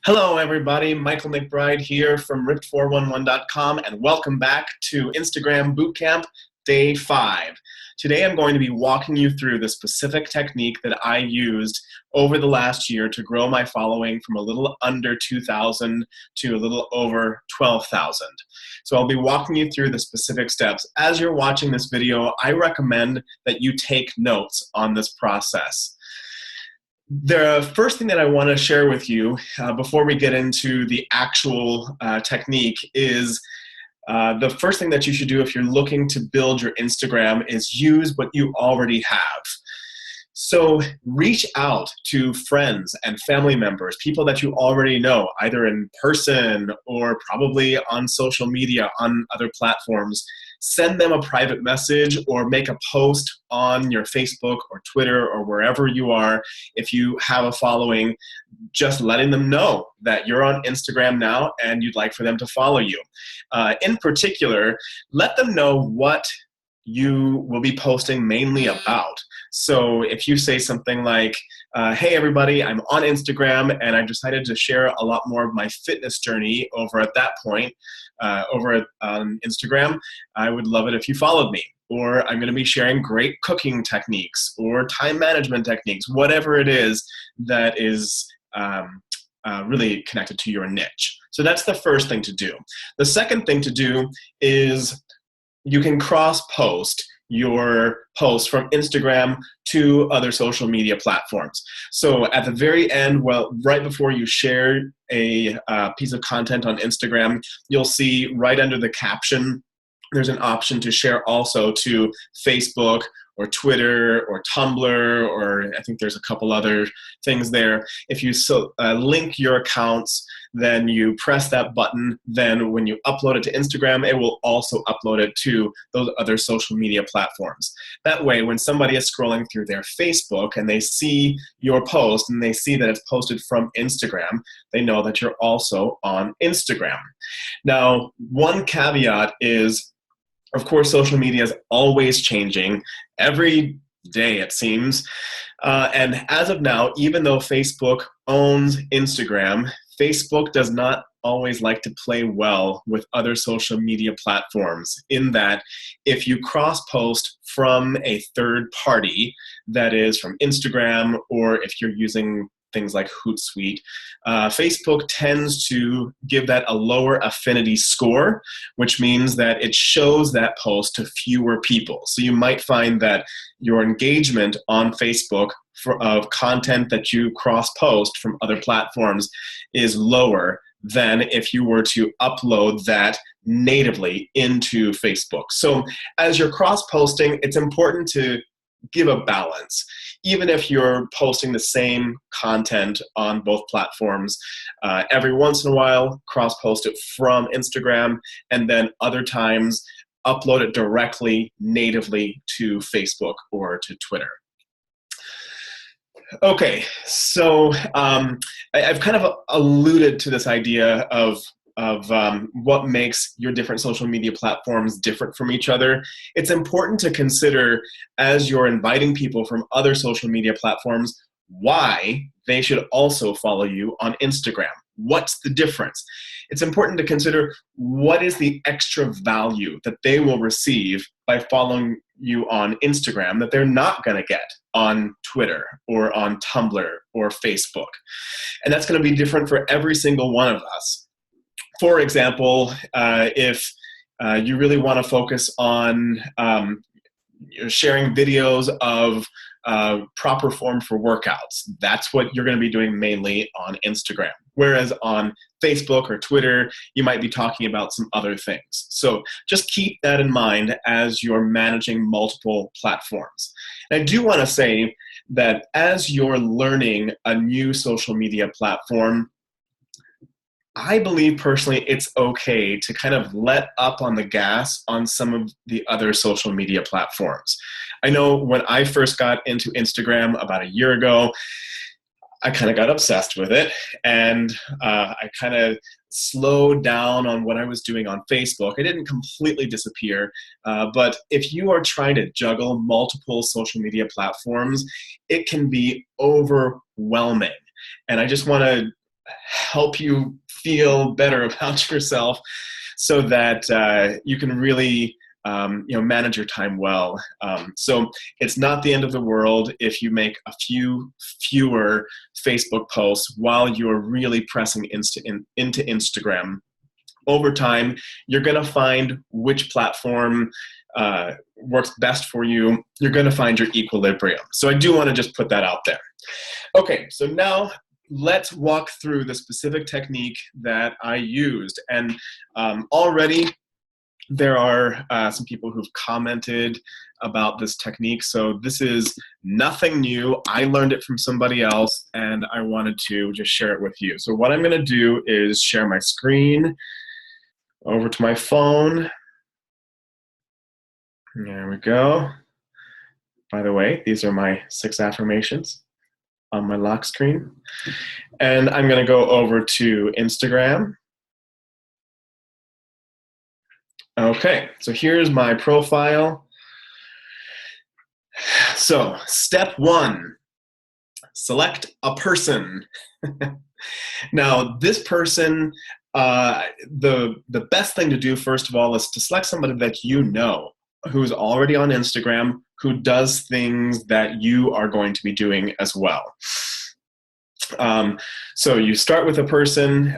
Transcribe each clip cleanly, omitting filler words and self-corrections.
Hello, everybody. Michael McBride here from ripped411.com, and welcome back to Instagram Bootcamp Day 5. Today, I'm going to be walking you through the specific technique that I used over the last year to grow my following from a little under 2,000 to a little over 12,000. So I'll be walking you through the specific steps. As you're watching this video, I recommend that you take notes on this process. The first thing that I want to share with you before we get into the actual technique is the first thing that you should do if you're looking to build your Instagram is use what you already have. So reach out to friends and family members, people that you already know, either in person or probably on social media, on other platforms. Send them a private message or make a post on your Facebook or Twitter or wherever you are. If you have a following, just letting them know that you're on Instagram now and you'd like for them to follow you. In particular, let them know what you will be posting mainly about. So if you say something like, hey everybody, I'm on Instagram and I decided to share a lot more of my fitness journey over at that point, over on Instagram, I would love it if you followed me. Or I'm going to be sharing great cooking techniques or time management techniques, whatever it is that is really connected to your niche. So that's the first thing to do. The second thing to do is you can cross-post your posts from Instagram to other social media platforms. So at the very end, well, right before you share a piece of content on Instagram, you'll see right under the caption, there's an option to share also to Facebook or Twitter or Tumblr, or I think there's a couple other things there. If you link your accounts, then you press that button. Then when you upload it to Instagram, it will also upload it to those other social media platforms. That way, when somebody is scrolling through their Facebook and they see your post and they see that it's posted from Instagram, they know that you're also on Instagram. Now, one caveat is, of course, social media is always changing. Every day, it seems. And as of now, even though Facebook owns Instagram, Facebook does not always like to play well with other social media platforms, in that if you cross-post from a third party, that is from Instagram, or if you're using things like Hootsuite, Facebook tends to give that a lower affinity score, which means that it shows that post to fewer people. So you might find that your engagement on Facebook of content that you cross-post from other platforms is lower than if you were to upload that natively into Facebook. So as you're cross-posting, it's important to give a balance. Even if you're posting the same content on both platforms, every once in a while, cross-post it from Instagram, and then other times, upload it directly, natively to Facebook or to Twitter. Okay, so I've kind of alluded to this idea of what makes your different social media platforms different from each other. It's important to consider, as you're inviting people from other social media platforms, why they should also follow you on Instagram. What's the difference? It's important to consider what is the extra value that they will receive by following you on Instagram that they're not going to get on Twitter or on Tumblr or Facebook. And that's going to be different for every single one of us. For example, if you really want to focus on sharing videos of proper form for workouts, that's what you're going to be doing mainly on Instagram. Whereas on Facebook or Twitter, you might be talking about some other things. So just keep that in mind as you're managing multiple platforms. And I do want to say that as you're learning a new social media platform, I believe personally it's okay to kind of let up on the gas on some of the other social media platforms. I know when I first got into Instagram about a year ago, I kind of got obsessed with it, and I kind of slowed down on what I was doing on Facebook. I didn't completely disappear, but if you are trying to juggle multiple social media platforms, it can be overwhelming. And I just want to help you feel better about yourself so that you can really manage your time well. So it's not the end of the world if you make a few fewer Facebook posts while you're really pressing into Instagram. Over time, you're going to find which platform works best for you. You're going to find your equilibrium. So I do want to just put that out there. Okay, so now let's walk through the specific technique that I used. And already there are some people who've commented about this technique. So this is nothing new. I learned it from somebody else, and I wanted to just share it with you. So what I'm going to do is share my screen over to my phone. There we go. By the way, these are my 6 affirmations on my lock screen. And I'm going to go over to Instagram. Okay, so here's my profile. So step 1, select a person. Now, this person, the best thing to do, first of all, is to select somebody that you know who's already on Instagram, who does things that you are going to be doing as well. So you start with a person,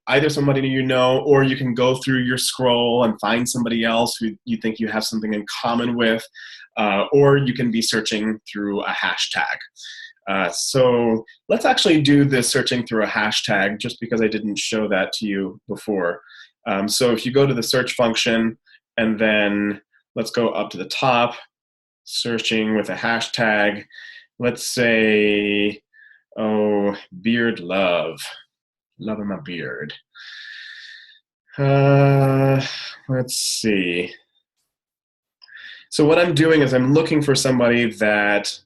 either somebody you know, or you can go through your scroll and find somebody else who you think you have something in common with, or you can be searching through a hashtag. So let's actually do this searching through a hashtag, just because I didn't show that to you before. So if you go to the search function, and then let's go up to the top, searching with a hashtag. Let's say, beard love. Loving my beard. Let's see. So what I'm doing is I'm looking for somebody that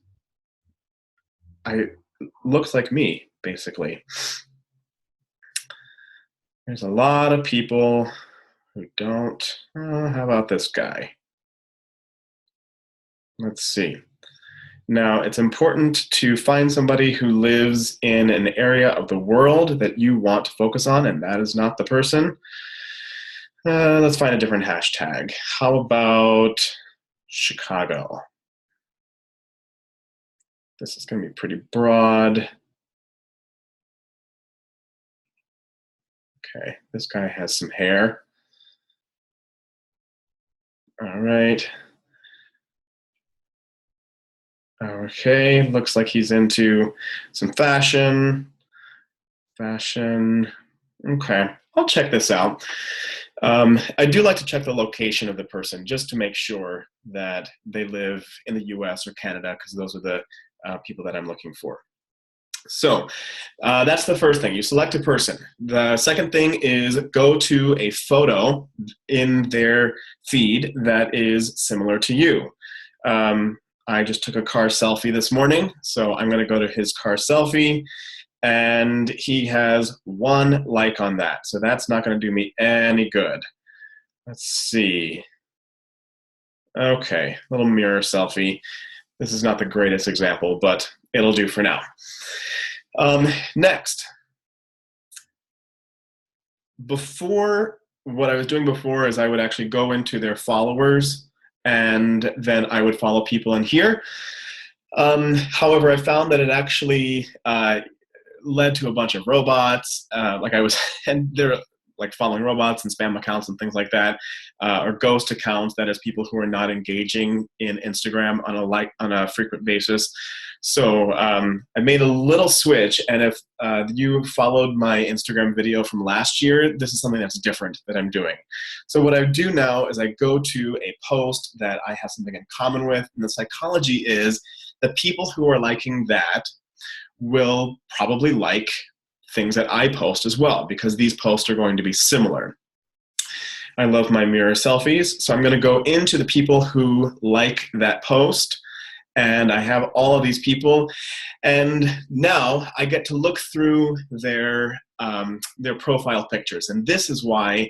looks like me, basically. There's a lot of people who don't. How about this guy? Let's see. Now, it's important to find somebody who lives in an area of the world that you want to focus on, and that is not the person. Let's find a different hashtag. How about Chicago? This is going to be pretty broad. Okay, this guy has some hair. All right. Okay, looks like he's into some fashion. Okay, I'll check this out. I do like to check the location of the person just to make sure that they live in the US or Canada, because those are the people that I'm looking for. So that's the first thing. You select a person. The second thing is go to a photo in their feed that is similar to you. I just took a car selfie this morning, so I'm going to go to his car selfie, and he has 1 like on that, so that's not going to do me any good. Let's see. Okay, little mirror selfie. This is not the greatest example, but it'll do for now. Next. What I was doing before is I would actually go into their followers, and then I would follow people in here. However, I found that it actually led to a bunch of robots. And they're like following robots and spam accounts and things like that, or ghost accounts. That is, people who are not engaging in Instagram on a frequent basis. So I made a little switch, and if you followed my Instagram video from last year, this is something that's different that I'm doing. So what I do now is I go to a post that I have something in common with, and the psychology is that people who are liking that will probably like things that I post as well, because these posts are going to be similar. I love my mirror selfies, so I'm going to go into the people who like that post, and I have all of these people, and now I get to look through their profile pictures. And this is why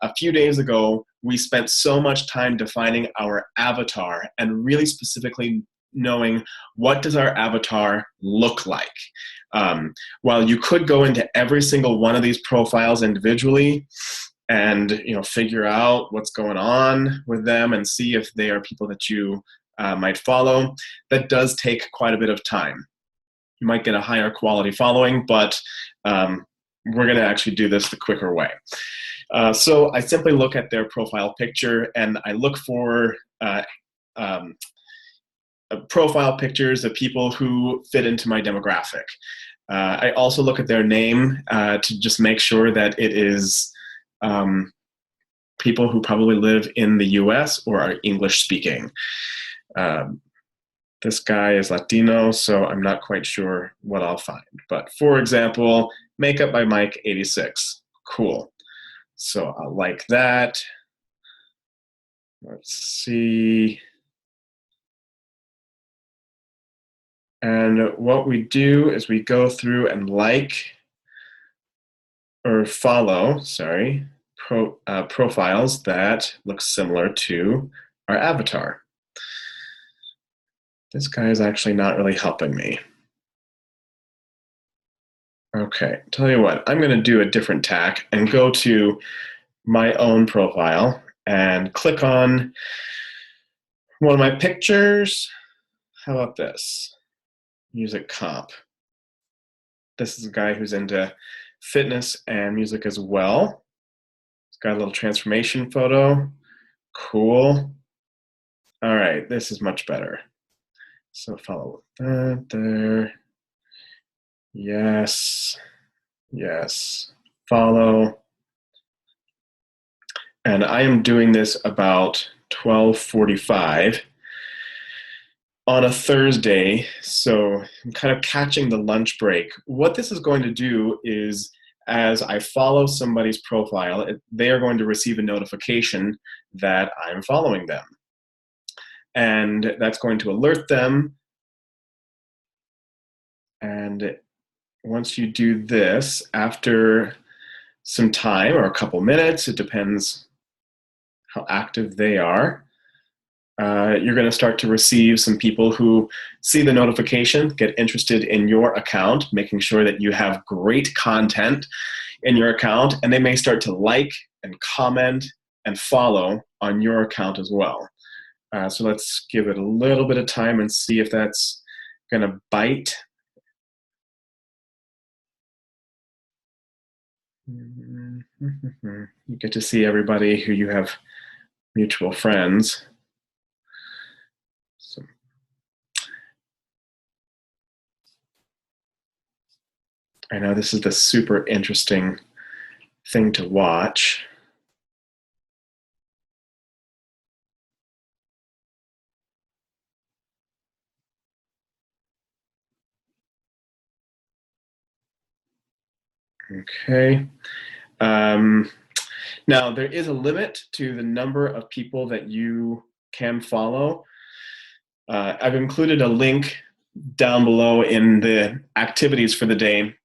a few days ago we spent so much time defining our avatar and really specifically knowing what does our avatar look like. While you could go into every single one of these profiles individually and figure out what's going on with them and see if they are people that you might follow, that does take quite a bit of time. You might get a higher quality following, but we're going to actually do this the quicker way. So I simply look at their profile picture and I look for profile pictures of people who fit into my demographic. I also look at their name to just make sure that it is people who probably live in the US or are English speaking. This guy is Latino, so I'm not quite sure what I'll find. But for example, Makeup by Mike 86. Cool. So I'll like that. Let's see. And what we do is we go through and follow profiles that look similar to our avatar. This guy is actually not really helping me. Okay, tell you what, I'm going to do a different tack and go to my own profile and click on one of my pictures. How about this? Music comp. This is a guy who's into fitness and music as well. He's got a little transformation photo. Cool. All right, this is much better. So follow that there. Yes. Yes. Follow. And I am doing this about 12:45 on a Thursday, so I'm kind of catching the lunch break. What this is going to do is, as I follow somebody's profile, they are going to receive a notification that I'm following them. And that's going to alert them. And once you do this, after some time or a couple minutes, it depends how active they are, you're going to start to receive some people who see the notification, get interested in your account, making sure that you have great content in your account, and they may start to like and comment and follow on your account as well. So let's give it a little bit of time and see if that's going to bite. You get to see everybody who you have mutual friends. So, I know this is the super interesting thing to watch. Okay. Now, there is a limit to the number of people that you can follow. I've included a link down below in the activities for the day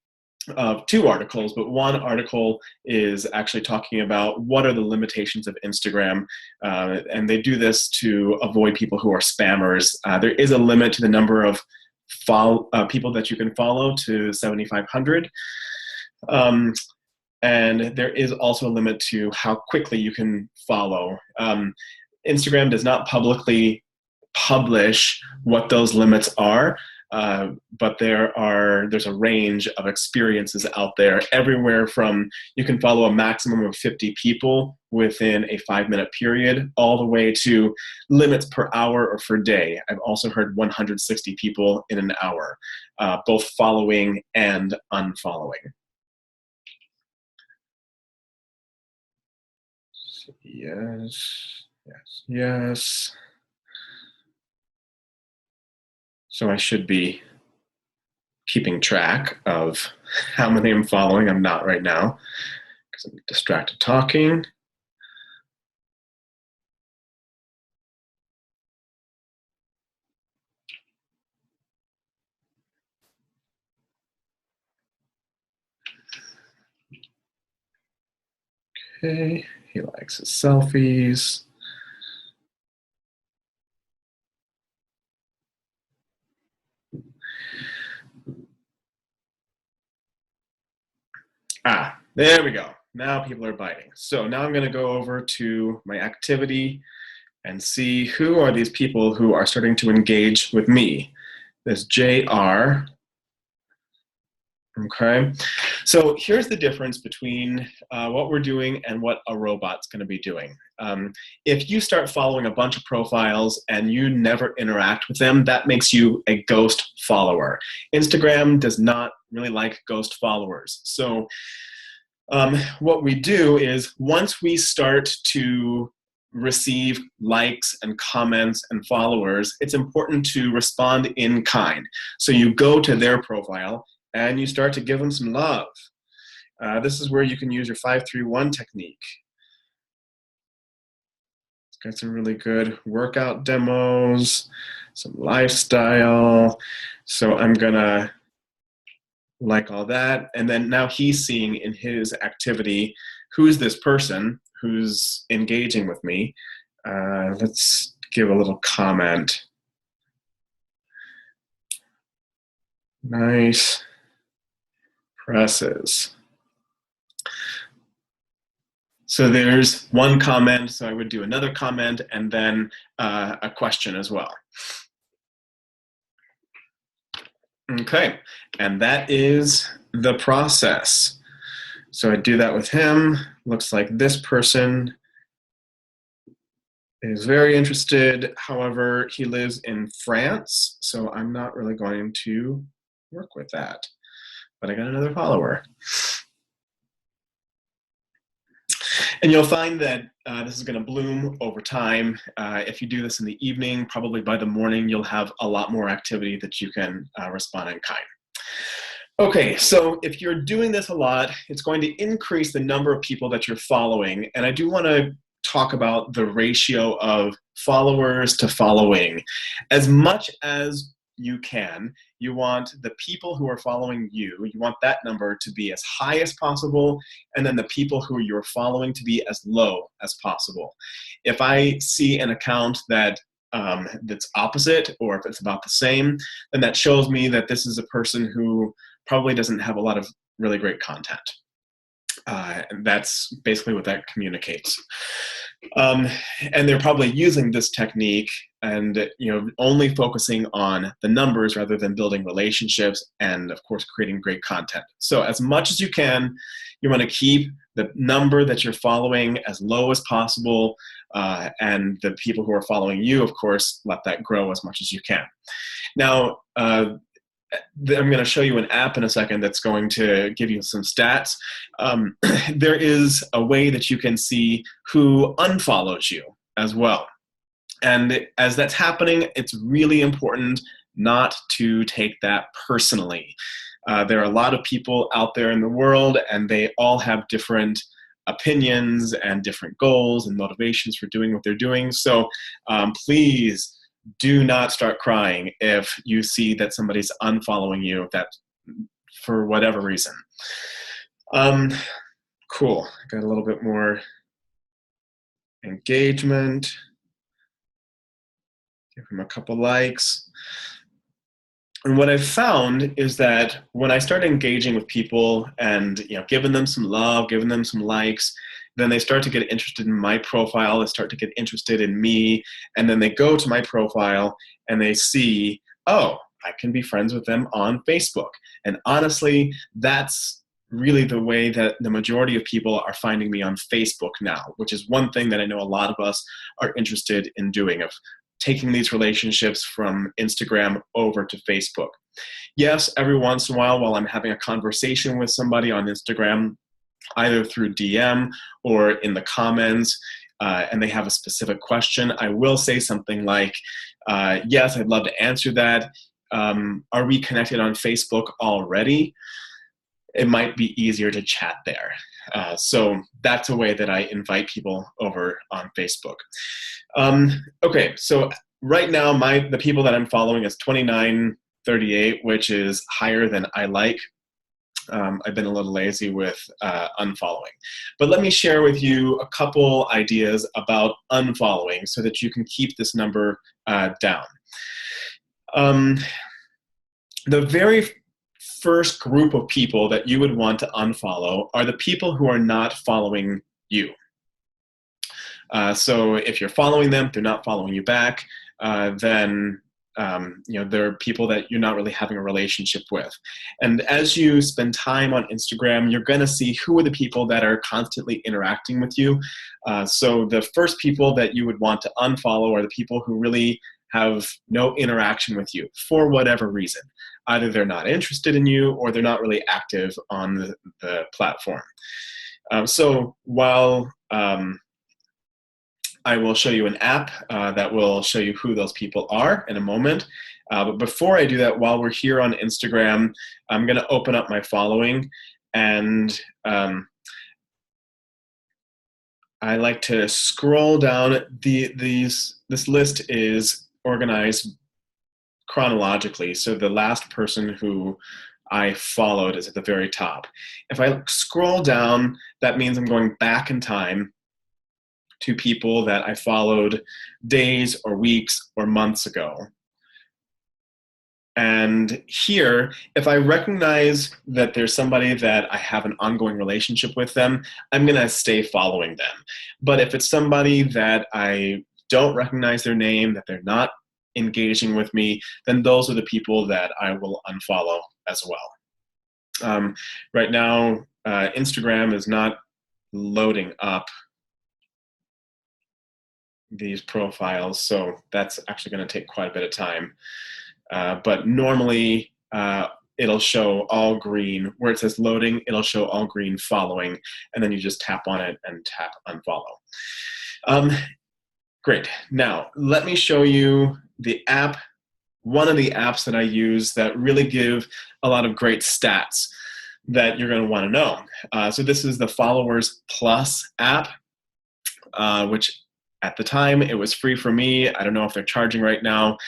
of 2 articles, but one article is actually talking about what are the limitations of Instagram, and they do this to avoid people who are spammers. There is a limit to the number of people that you can follow to 7,500. And there is also a limit to how quickly you can follow. Instagram does not publicly publish what those limits are, but there's a range of experiences out there, everywhere from you can follow a maximum of 50 people within a 5-minute period, all the way to limits per hour or per day. I've also heard 160 people in an hour, both following and unfollowing. Yes, yes, yes. So I should be keeping track of how many I'm following. I'm not right now because I'm distracted talking. Okay, he likes his selfies. There we go. Now people are biting. So now I'm going to go over to my activity and see who are these people who are starting to engage with me. This JR. Okay, so here's the difference between what we're doing and what a robot's going to be doing. If you start following a bunch of profiles and you never interact with them, that makes you a ghost follower. Instagram does not really like ghost followers. So what we do is once we start to receive likes and comments and followers, it's important to respond in kind. So you go to their profile and you start to give them some love. This is where you can use your 5-3-1 technique. It's got some really good workout demos, some lifestyle. So I'm gonna like all that. And then now he's seeing in his activity, who's this person who's engaging with me. Let's give a little comment. Nice presses. So there's one comment, so I would do another comment and then a question as well. Okay, and that is the process. So I do that with him. Looks like this person is very interested. However, he lives in France, so I'm not really going to work with that. But I got another follower. And you'll find that this is going to bloom over time. If you do this in the evening, probably by the morning, you'll have a lot more activity that you can respond in kind. Okay, so if you're doing this a lot, it's going to increase the number of people that you're following. And I do want to talk about the ratio of followers to following. As much as you can, you want the people who are following you, you want that number to be as high as possible, and then the people who you're following to be as low as possible. If I see an account that that's opposite, or if it's about the same, then that shows me that this is a person who probably doesn't have a lot of really great content. And that's basically what that communicates. And they're probably using this technique and only focusing on the numbers rather than building relationships and, of course, creating great content. So as much as you can, you want to keep the number that you're following as low as possible, and the people who are following you, of course, let that grow as much as you can. Now, I'm going to show you an app in a second that's going to give you some stats. There is a way that you can see who unfollows you as well. And as that's happening, it's really important not to take that personally. There are a lot of people out there in the world, and they all have different opinions and different goals and motivations for doing what they're doing. So please do not start crying if you see that somebody's unfollowing you, that for whatever reason. Cool. Got a little bit more engagement. Give him a couple likes. And what I've found is that when I start engaging with people and giving them some love, giving them some likes, then they start to get interested in my profile, they start to get interested in me, and then they go to my profile and they see, oh, I can be friends with them on Facebook. And honestly, that's really the way that the majority of people are finding me on Facebook now, which is one thing that I know a lot of us are interested in doing, of taking these relationships from Instagram over to Facebook. Yes, every once in a while I'm having a conversation with somebody on Instagram, either through DM or in the comments, and they have a specific question, I will say something like, yes, I'd love to answer that. Are we connected on Facebook already? It might be easier to chat there. So that's a way that I invite people over on Facebook. Okay, so right now the people that I'm following is 2938, which is higher than I like. I've been a little lazy with unfollowing. But let me share with you a couple ideas about unfollowing so that you can keep this number down. The very first group of people that you would want to unfollow are the people who are not following you. So if you're following them, they're not following you back, then they're people that you're not really having a relationship with. And as you spend time on Instagram, you're going to see who are the people that are constantly interacting with you. So the first people that you would want to unfollow are the people who really have no interaction with you for whatever reason. Either they're not interested in you or they're not really active on the platform. So while I will show you an app that will show you who those people are in a moment. But before I do that, while we're here on Instagram, I'm going to open up my following, and I like to scroll down. This list is organized chronologically, so the last person who I followed is at the very top. If I scroll down, that means I'm going back in time to people that I followed days or weeks or months ago. And here, if I recognize that there's somebody that I have an ongoing relationship with them, I'm gonna stay following them. But if it's somebody that I don't recognize their name, that they're not engaging with me, then those are the people that I will unfollow as well. Right now, Instagram is not loading up these profiles, so that's actually going to take quite a bit of time. But normally it'll show all green. Where it says loading, it'll show all green following, and then you just tap on it and tap unfollow. Great. Now, let me show you the app, one of the apps that I use that really give a lot of great stats that you're going to want to know. So this is the Followers Plus app, which at the time, it was free for me. I don't know if they're charging right now.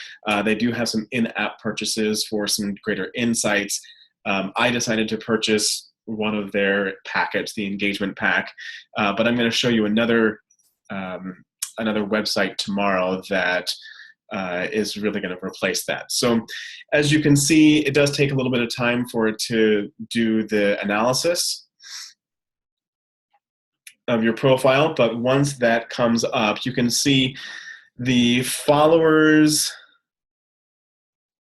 They do have some in-app purchases for some greater insights. I decided to purchase one of their packets, the engagement pack, but I'm going to show you another website tomorrow that is really going to replace that. So as you can see, it does take a little bit of time for it to do the analysis of your profile, but once that comes up, you can see the followers,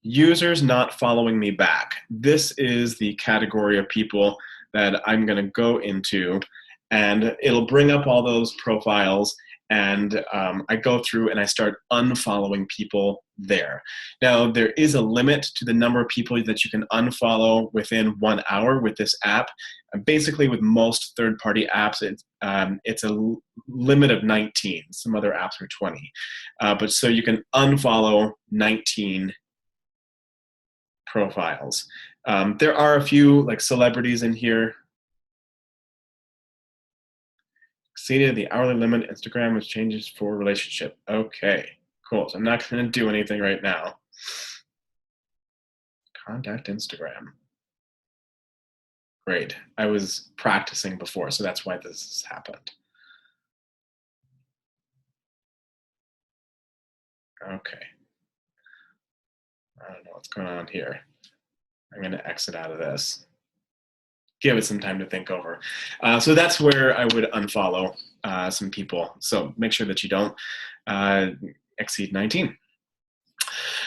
users not following me back. This is the category of people that I'm going to go into, and it'll bring up all those profiles, and I go through and I start unfollowing people there. Now, there is a limit to the number of people that you can unfollow within 1 hour with this app. Basically, with most third-party apps, it's a limit of 19. Some other apps are 20. But so you can unfollow 19 profiles. There are a few like celebrities in here. Exceeded the hourly limit. Instagram was changes for relationship. Okay, cool. So I'm not going to do anything right now. Contact Instagram. Great. I was practicing before, so that's why this has happened. Okay. I don't know what's going on here. I'm going to exit out of this. Give it some time to think over. So that's where I would unfollow some people. So make sure that you don't exceed 19.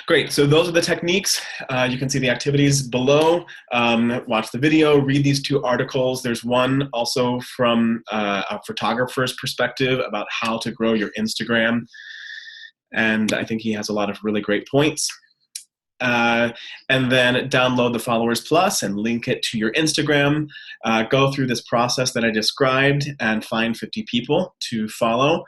Great, so those are the techniques. You can see the activities below. Watch the video, read these 2 articles. There's one also from a photographer's perspective about how to grow your Instagram. And I think he has a lot of really great points. And then download the Followers Plus and link it to your Instagram. Go through this process that I described and find 50 people to follow.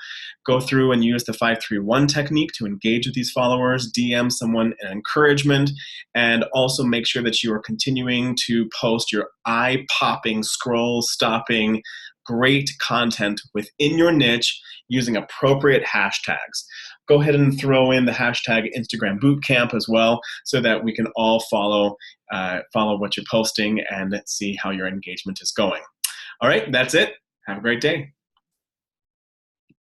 Go through and use the 5-3-1 technique to engage with these followers, DM someone an encouragement, and also make sure that you are continuing to post your eye-popping, scroll-stopping, great content within your niche using appropriate hashtags. Go ahead and throw in the hashtag Instagram Bootcamp as well, so that we can all follow what you're posting and see how your engagement is going. All right, that's it. Have a great day.